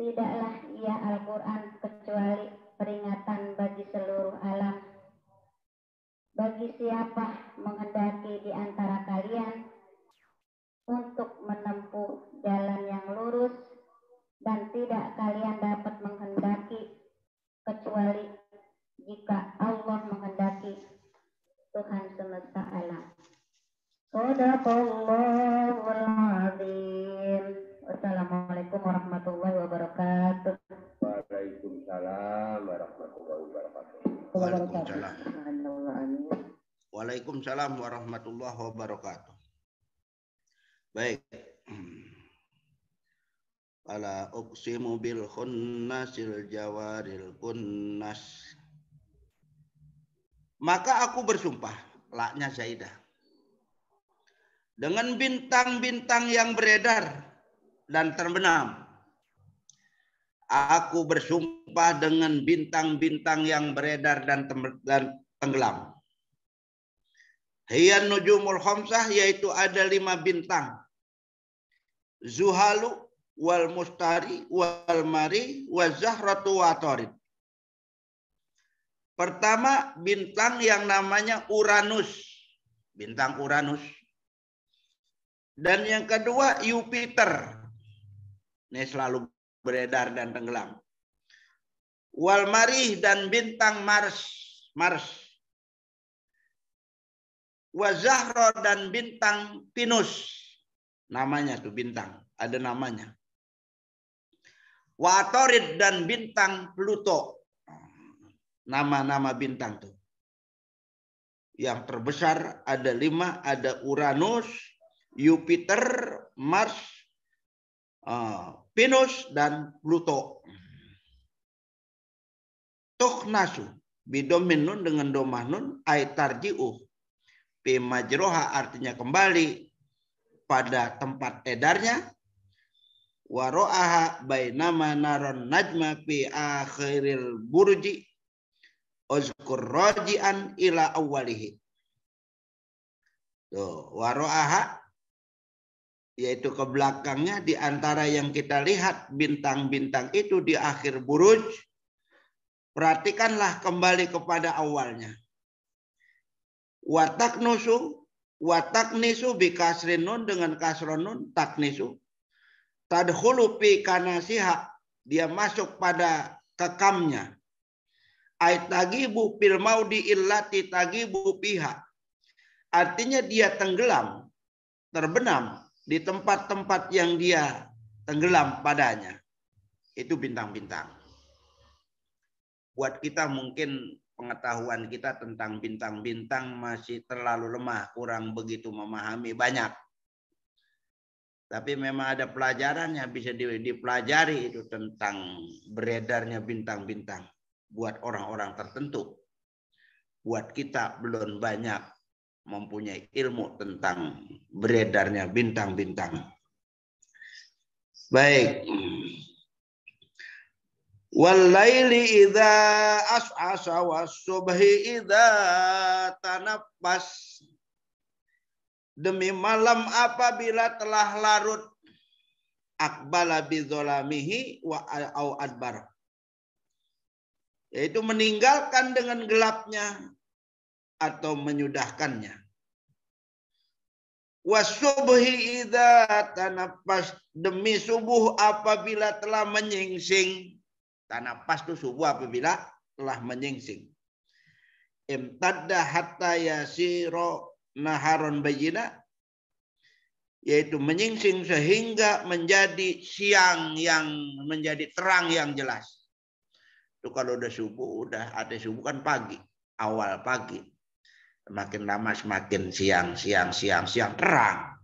Tidaklah ia Al-Quran kecuali peringatan bagi seluruh alam. Bagi siapa menghendaki di antara kalian untuk menempuh jalan yang lurus, dan tidak kalian dapat menghendaki kecuali jika Allah menghendaki, Tuhan semesta alam. Shadaqallahul azim. Wassalamualaikum warahmatullahi wabarakatuh. Waalaikumsalam warahmatullahi wabarakatuh. Waalaikumsalam warahmatullahi wabarakatuh. Baik. Fala uqsimu bil khunnasil jawaril kunnas. Maka aku bersumpah, laknya Zaidah, dengan bintang-bintang yang beredar dan terbenam. Aku bersumpah dengan bintang-bintang yang beredar dan tenggelam. Hiyan nujumul khamsah, yaitu ada 5 bintang. Zuhalu wal mustari wal mari wa zahratu wa tarid. Pertama, bintang yang namanya Uranus, bintang Uranus. Dan yang kedua Jupiter. Ini selalu beredar dan tenggelam. Wal marih, dan bintang Mars. Wa zahra, dan bintang Venus. Namanya tuh bintang, ada namanya. Wa tarid, dan bintang Pluto. Nama-nama bintang tuh. Yang terbesar ada 5, ada Uranus, Jupiter, Mars, Venus, dan Pluto. Tukhnasu bidomin nun, dengan domah nun, aitarji'u fi majroha, artinya kembali pada tempat edarnya. Waro'aha bainama naron najma fi akhiril burji uzkur raji'an ila awwalihi. Tuh, waro'aha, yaitu ke belakangnya, di antara yang kita lihat bintang-bintang itu di akhir buruj. Perhatikanlah kembali kepada awalnya. Wataknisu bikasrin nun, dengan kasron nun, taknisu. Tadkhulu fi kanasiha, dia masuk pada kekamnya. Aitagibu fil maudi illati tagibu piha. Artinya dia tenggelam, terbenam di tempat-tempat yang dia tenggelam padanya. Itu bintang-bintang. Buat kita mungkin pengetahuan kita tentang bintang-bintang masih terlalu lemah, kurang begitu memahami banyak. Tapi memang ada pelajarannya, bisa dipelajari itu tentang beredarnya bintang-bintang buat orang-orang tertentu. Buat kita belum banyak mempunyai ilmu tentang beredarnya bintang-bintang. Baik. Walaili idza as'asa was-subhi idza tanaffas. Demi malam apabila telah larut, akbala bidzalamihi wa au adbar. Yaitu meninggalkan dengan gelapnya atau menyudahkannya. Wasubhi idza tanaffas, demi subuh apabila telah menyingsing. Tanaffas itu subuh apabila telah menyingsing. Imtadda hatta yasiro naharon bayina, yaitu menyingsing sehingga menjadi siang yang menjadi terang yang jelas. Itu kalau udah subuh, udah ada subuh kan pagi, awal pagi. Semakin lama semakin siang terang.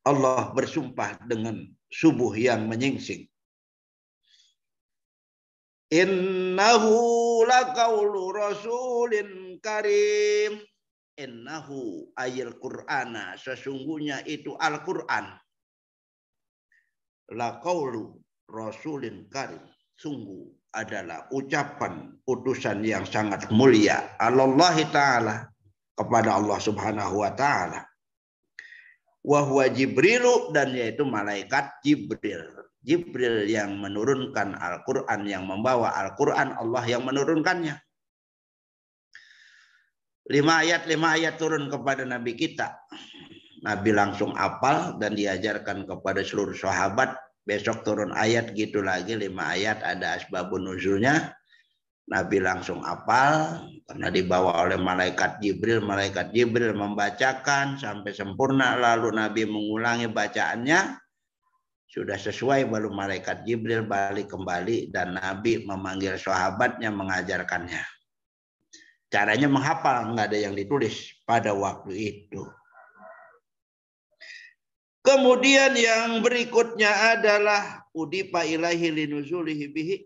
Allah bersumpah dengan subuh yang menyingsing. Innahu laqaulu rasulin karim. Innahu ayil Qur'ana, sesungguhnya itu Al-Qur'an. Laqaulu rasulin karim, sungguh adalah ucapan utusan yang sangat mulia. Allah Ta'ala, kepada Allah Subhanahu wa Ta'ala. Wa huwa Jibrilu, dan yaitu malaikat Jibril. Jibril yang menurunkan Al-Quran, yang membawa Al-Quran, Allah yang menurunkannya. 5 ayat turun kepada Nabi kita. Nabi langsung hafal dan diajarkan kepada seluruh sahabat. Besok turun ayat gitu lagi 5 ayat, ada asbabun nuzulnya. Nabi langsung hafal karena dibawa oleh malaikat Jibril. Malaikat Jibril membacakan sampai sempurna, lalu Nabi mengulangi bacaannya. Sudah sesuai, baru malaikat Jibril balik kembali dan Nabi memanggil sahabatnya mengajarkannya. Caranya menghafal, nggak ada yang ditulis pada waktu itu. Kemudian yang berikutnya adalah udipa ilahi linuzulihi bihi,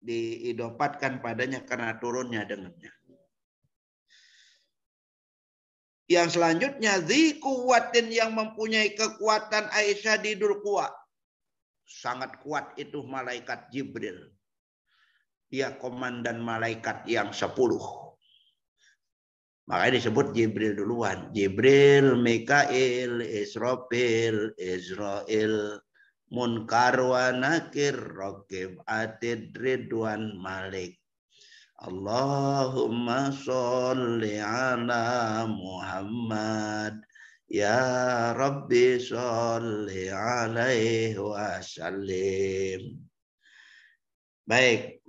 diidopatkan padanya karena turunnya dengannya. Yang selanjutnya, dzi kuwatin, yang mempunyai kekuatan aisyadidul quwa. Sangat kuat itu malaikat Jibril. Dia komandan malaikat yang 10. Makanya disebut Jibril duluan. Jibril, Mikail, Israfil, Israil, Munkar wa Nakir, Raqib, Atid, Ridwan, Malik. Allahumma sholli ala Muhammad. Ya Rabbi sholli alaihi wasallim. Baik.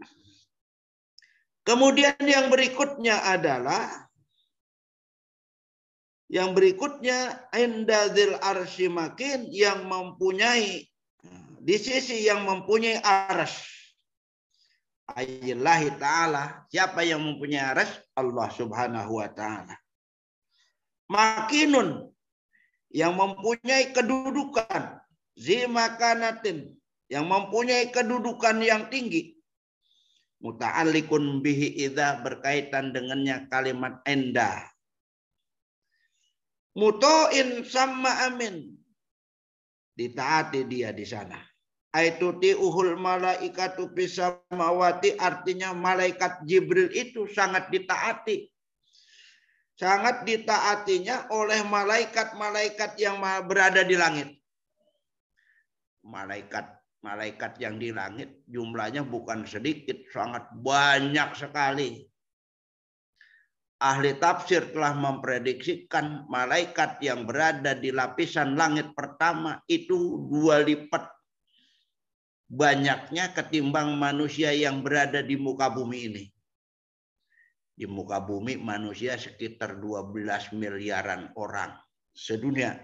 Kemudian yang berikutnya adalah indadzil arsy makin, yang mempunyai di sisi yang mempunyai arsy. Ayallahi ta'ala. Siapa yang mempunyai arsy? Allah subhanahu wa ta'ala. Makinun, yang mempunyai kedudukan. Zimakanatin, yang mempunyai kedudukan yang tinggi. Muta'alliqun bihi idza, berkaitan dengannya kalimat indah. Muto'in sama amin, ditaati dia di sana. Aituti uhul malaikatu bisamawati, artinya malaikat Jibril itu sangat ditaati. Sangat ditaatinya oleh malaikat-malaikat yang berada di langit. Malaikat yang di langit jumlahnya bukan sedikit, sangat banyak sekali. Ahli tafsir telah memprediksikan malaikat yang berada di lapisan langit pertama itu 2 lipat banyaknya ketimbang manusia yang berada di muka bumi ini. Di muka bumi manusia sekitar 12 miliaran orang sedunia.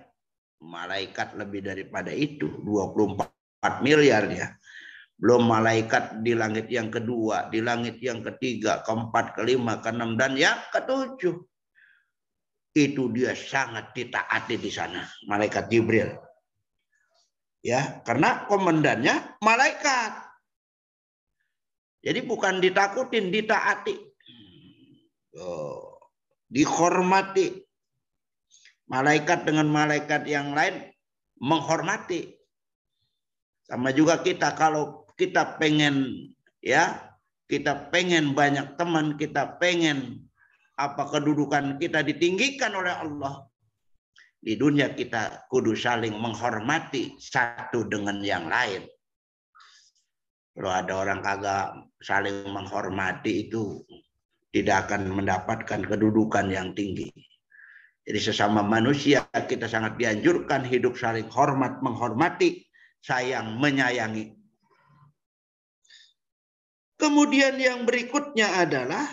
Malaikat lebih daripada itu, 24 miliar ya. Belum malaikat di langit yang kedua, di langit yang ketiga, keempat, kelima, keenam, dan yang ketujuh. Itu dia sangat ditaati di sana, malaikat Jibril. Ya, karena komandannya malaikat. Jadi bukan ditakutin, ditaati. Dihormati. Malaikat dengan malaikat yang lain menghormati. Sama juga kita, kalau kita pengen banyak teman, kita pengen kedudukan kita ditinggikan oleh Allah. Di dunia kita kudu saling menghormati satu dengan yang lain. Kalau ada orang kagak saling menghormati, itu tidak akan mendapatkan kedudukan yang tinggi. Jadi sesama manusia kita sangat dianjurkan hidup saling hormat, menghormati, sayang, menyayangi. Kemudian yang berikutnya adalah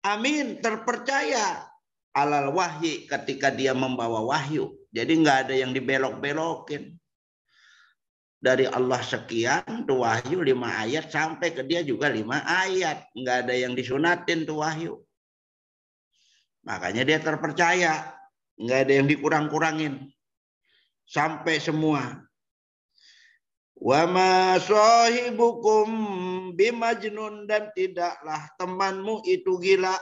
amin, terpercaya alal wahyi, ketika dia membawa wahyu. Jadi nggak ada yang dibelok-belokin. Dari Allah sekian tuh wahyu 5 ayat sampai ke dia juga 5 ayat. Nggak ada yang disunatin tuh wahyu. Makanya dia terpercaya. Nggak ada yang dikurang-kurangin. Sampai semua. Wa ma sahibukum bimajnun, dan tidaklah temanmu itu gila.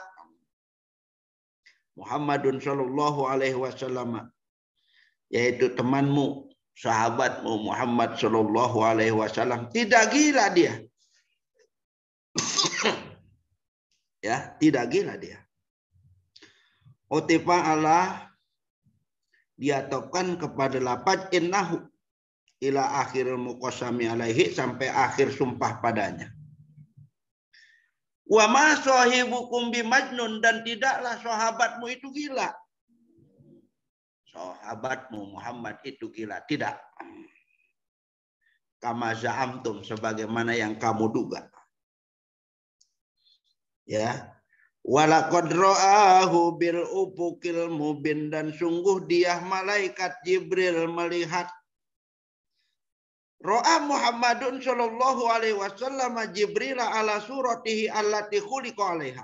Muhammadun sallallahu alaihi wasallam, yaitu temanmu, sahabatmu Muhammad sallallahu alaihi wasallam, tidak gila dia. Ya, tidak gila dia. Utifa Allah diatopkan kepada lafaz innahu. ila akhiril muqassami alaihi, sampai akhir sumpah padanya. Wa ma sahibukum bimajnun, dan tidaklah sahabatmu itu gila. Sahabatmu Muhammad itu gila, tidak. Kama za'amtum, sebagaimana yang kamu duga. Ya. Walaqad ra'ahu bil ufuqil mubin, dan sungguh dia malaikat Jibril melihat. Ra'a Muhammadun sallallahu alaihi wasallam Jibril ala suratihi allati khuliqa alaiha.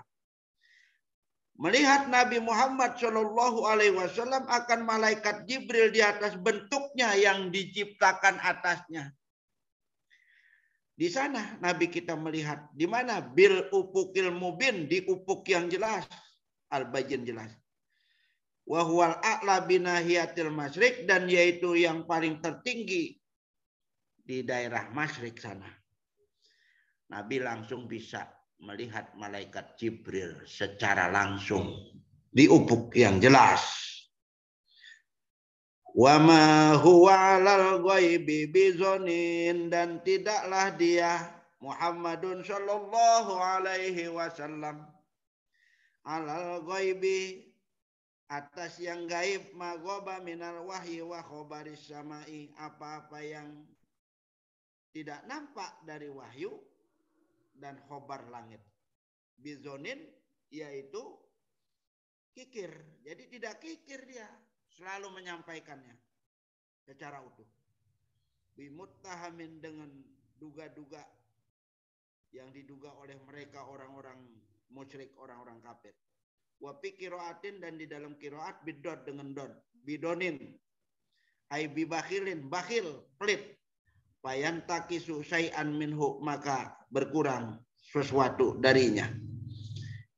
Melihat Nabi Muhammad sallallahu alaihi wasallam akan malaikat Jibril di atas bentuknya yang diciptakan atasnya. Di sana Nabi kita melihat, di mana? Bil ufuqil mubin, di ufuk yang jelas, al-bayyin jelas. Wa huwal a'la binahiyatil masyriq, dan yaitu yang paling tertinggi di daerah masyriq sana. Nabi langsung bisa melihat malaikat Jibril secara langsung di ufuk yang jelas. Wa ma huwa 'alal ghaibi bizonin, dan tidaklah dia Muhammadun sallallahu alaihi wasallam 'alal ghaibi, atas yang gaib, maghaba minal wahyi wa khabaris samai, apa-apa yang tidak nampak dari wahyu dan khobar langit. Bizonin yaitu kikir. Jadi tidak kikir dia, selalu menyampaikannya secara utuh. Bimuttahamin, dengan duga-duga yang diduga oleh mereka orang-orang musyrik, orang-orang kafir. Wa fi qiraatin, dan di dalam qiraat bidot dengan dot. Bidonin ai bibakhilin, bakhil, pelit. Fayantakisu syai'an minhu, maka berkurang sesuatu darinya.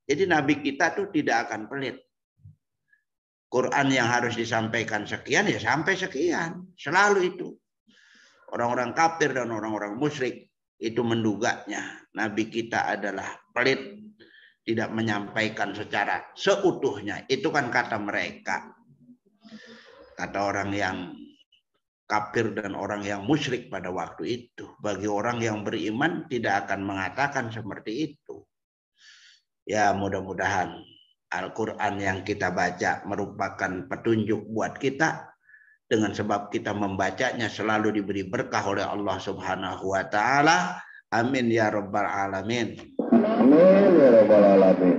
Jadi Nabi kita tuh tidak akan pelit. Quran yang harus disampaikan sekian, ya sampai sekian. Selalu itu. Orang-orang kafir dan orang-orang musyrik itu menduganya Nabi kita adalah pelit, tidak menyampaikan secara seutuhnya. Itu kan kata mereka. Kata orang yang kafir dan orang yang musyrik pada waktu itu. Bagi orang yang beriman tidak akan mengatakan seperti itu. Ya, mudah-mudahan Al-Quran yang kita baca merupakan petunjuk buat kita. Dengan sebab kita membacanya selalu diberi berkah oleh Allah Subhanahu wa ta'ala. Amin ya rabbal alamin. Amin ya rabbal alamin.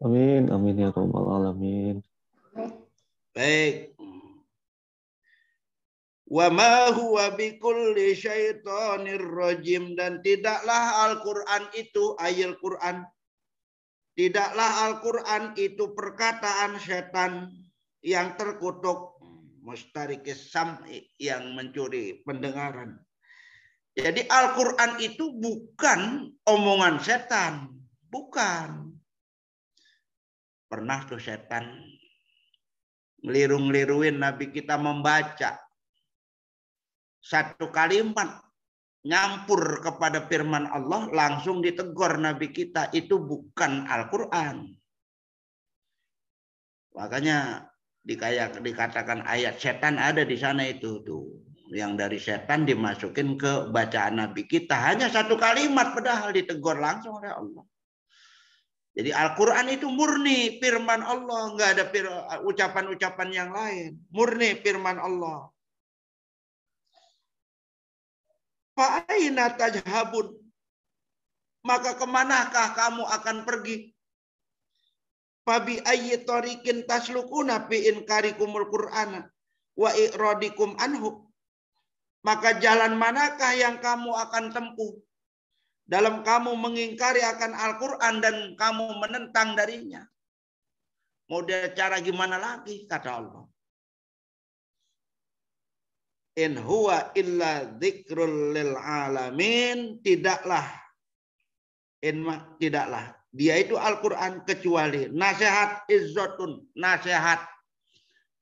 Amin, amin ya rabbal alamin. Baik. Wa ma huwa bikulli syaitonir rajim, dan tidaklah Al-Quran itu, ayat Quran, tidaklah Al-Quran itu perkataan setan yang terkutuk, mustarikis sam'i, yang mencuri pendengaran. Jadi Al-Quran itu bukan omongan setan, bukan. Pernah tuh setan ngeliru-ngeliruin Nabi kita membaca satu kalimat nyampur kepada firman Allah, langsung ditegur Nabi kita, itu bukan Al-Quran. Makanya dikatakan ayat setan ada di sana itu tuh, yang dari setan dimasukin ke bacaan Nabi kita, hanya satu kalimat padahal ditegur langsung oleh Allah. Jadi Al-Quran itu murni firman Allah, nggak ada ucapan-ucapan yang lain, murni firman Allah. Fa'aina tajhabun, maka kemanakah kamu akan pergi? Fabi ayyi tariqin taslukuna fi inkarikumul Qur'ana wa iradikum anhu, maka jalan manakah yang kamu akan tempuh dalam kamu mengingkari akan Al-Quran dan kamu menentang darinya? Model cara gimana lagi, kata Allah. In huwa illa dzikrul lil alamin, tidaklah dia itu Al-Quran kecuali nasihat, izzatun, nasihat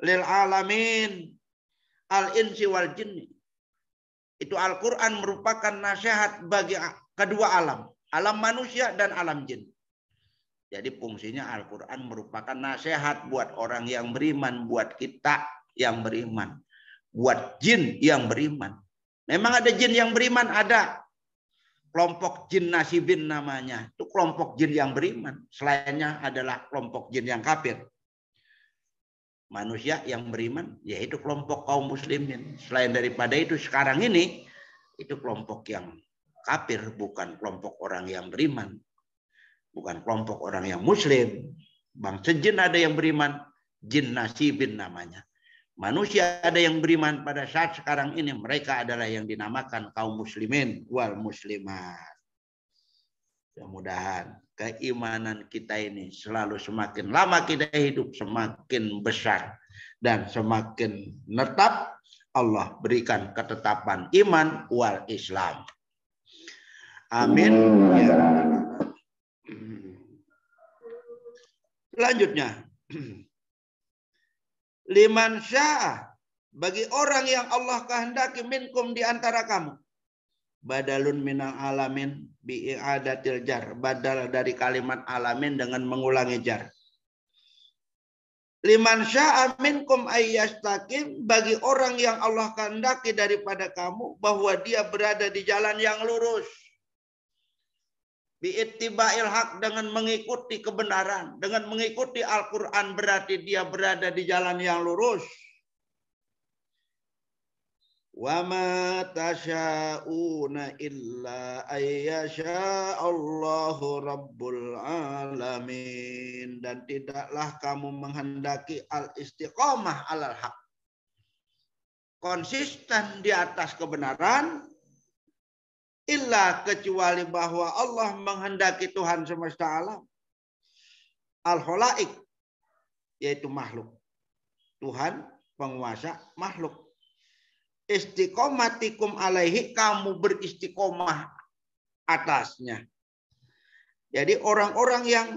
lil alamin, al insi wal jinni. Itu Al-Quran merupakan nasihat bagi kedua alam, alam manusia dan alam jin. Jadi fungsinya Al-Quran merupakan nasihat buat orang yang beriman, buat kita yang beriman. buat jin yang beriman. Memang ada jin yang beriman, ada. Kelompok jin nasibin namanya. Itu kelompok jin yang beriman. Selainnya adalah kelompok jin yang kafir. Manusia yang beriman, yaitu kelompok kaum muslimin. Selain daripada itu, sekarang ini, itu kelompok yang kafir, bukan kelompok orang yang beriman. Bukan kelompok orang yang muslim. Bangsa jin ada yang beriman, jin nasibin namanya. Manusia ada yang beriman pada saat sekarang ini. Mereka adalah yang dinamakan kaum muslimin wal muslimat. Mudah-mudahan keimanan kita ini selalu semakin lama kita hidup, semakin besar. Dan semakin netap, Allah berikan ketetapan iman wal Islam. Amin. Ya. Selanjutnya. Liman syaa, bagi orang yang Allah kehendaki minkum di antara kamu. Badalun minal alamin bi'adatil jar. Badal dari kalimat alamin dengan mengulangi jar. Liman syaa minkum ayyastaqim, bagi orang yang Allah kehendaki daripada kamu bahwa dia berada di jalan yang lurus. Bi'ittiba'il haq, dengan mengikuti kebenaran, dengan mengikuti Al-Quran berarti dia berada di jalan yang lurus. Wa ma tasha'una illa ayyasha Allahu Rabbul Alamin. Dan tidaklah kamu menghendaki al-istiqamah alal haq, konsisten di atas kebenaran, illa kecuali bahwa Allah menghendaki Tuhan semesta alam, al-khalaik, yaitu makhluk, Tuhan penguasa makhluk, istiqomatikum alaihi, kamu beristiqomah atasnya. Jadi orang-orang yang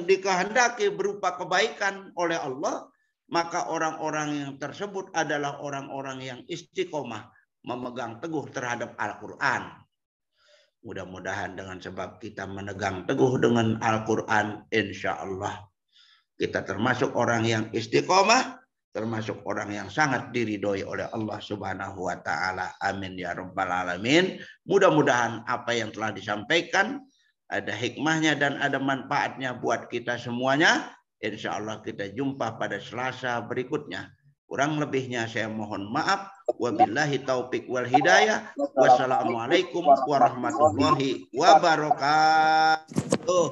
dikehendaki berupa kebaikan oleh Allah, maka orang-orang yang tersebut adalah orang-orang yang istiqomah, memegang teguh terhadap Al-Quran. Mudah-mudahan dengan sebab kita memegang teguh dengan Al-Quran, insya Allah kita termasuk orang yang istiqomah, termasuk orang yang sangat diridhoi oleh Allah Subhanahu wa Ta'ala. Amin ya Rabbal Alamin. Mudah-mudahan apa yang telah disampaikan ada hikmahnya dan ada manfaatnya buat kita semuanya. Insya Allah kita jumpa pada Selasa berikutnya. Kurang lebihnya saya mohon maaf. Wabillahi taufik wal hidayah. Wassalamualaikum warahmatullahi wabarakatuh.